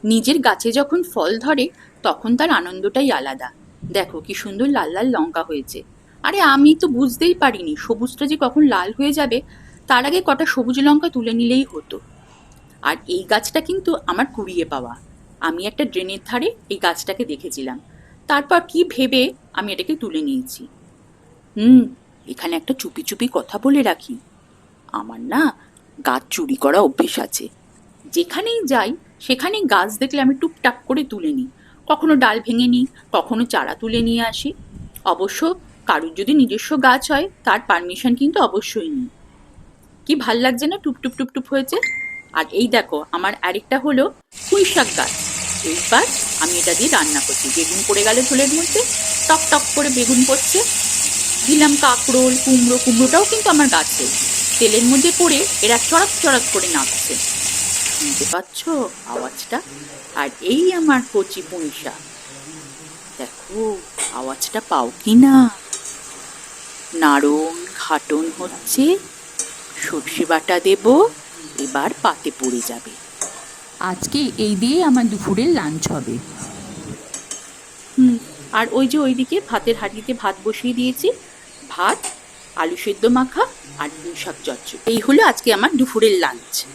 নিজের গাছে যখন ফল ধরে তখন তার আনন্দটাই আলাদা। দেখো কি সুন্দর লাল লাল লঙ্কা হয়েছে। আরে আমি তো বুঝতেই পারিনি সবুজটা যে কখন লাল হয়ে যাবে। তার আগে কটা সবুজ লঙ্কা তুলে নিলেই হতো। আর এই গাছটা কিন্তু আমার কুড়িয়ে পাওয়া। আমি একটা ড্রেনের ধারে এই গাছটাকে দেখেছিলাম, তারপর কি ভেবে আমি এটাকে তুলে নিয়েছি। হুম, এখানে একটা চুপি চুপি কথা বলে রাখি। আমার না গাছ চুরি করা অভ্যেস আছে। যেখানেই যাই সেখানেই গাছ দেখলে আমি টুকটাক করে তুলে নিই। কখনো ডাল ভেঙে নিই, কখনো চারা তুলে নিয়ে আসি। অবশ্য কারুর যদি নিজস্ব গাছ হয় তার পারমিশন কিন্তু অবশ্যই নিই। কি ভাল লাগছে না, টুপ টুপ টুপ টুপ হয়েছে। আর এই দেখো আমার আরেকটা হলো পুঁই শাক গাছ। এইবার আমি এটা দিয়ে রান্না করছি। বেগুন পড়ে গেল ঝোলের মধ্যে, টক টক করে বেগুন পড়ছে। দিলাম কাঁকরোল, কুমড়ো। কুমড়োটাও কিন্তু আমার গাছে। তেলের মধ্যে পড়ে এরা চড়াক চড়াক করে নাচছে। শুনতে পাচ্ছ আওয়াজটা? আর এই আমার কচি পুঁই শাক। দেখো আওয়াজটা পাও কি না? নাড়ন ঘাটন হচ্ছে। সর্ষে বাটা দেব, এবার পাতে পড়ে যাবে। আজকে এই দিয়ে আমার দুপুরের লাঞ্চ হবে। হুম, আর ওই যে ওইদিকে ভাতের হাঁড়িতে ভাত বসিয়ে দিয়েছি। ভাত, আলু সেদ্ধ মাখা আর পুঁই শাক চচ্চড়ি। এই হলো আজকে আমার দুপুরের লাঞ্চ।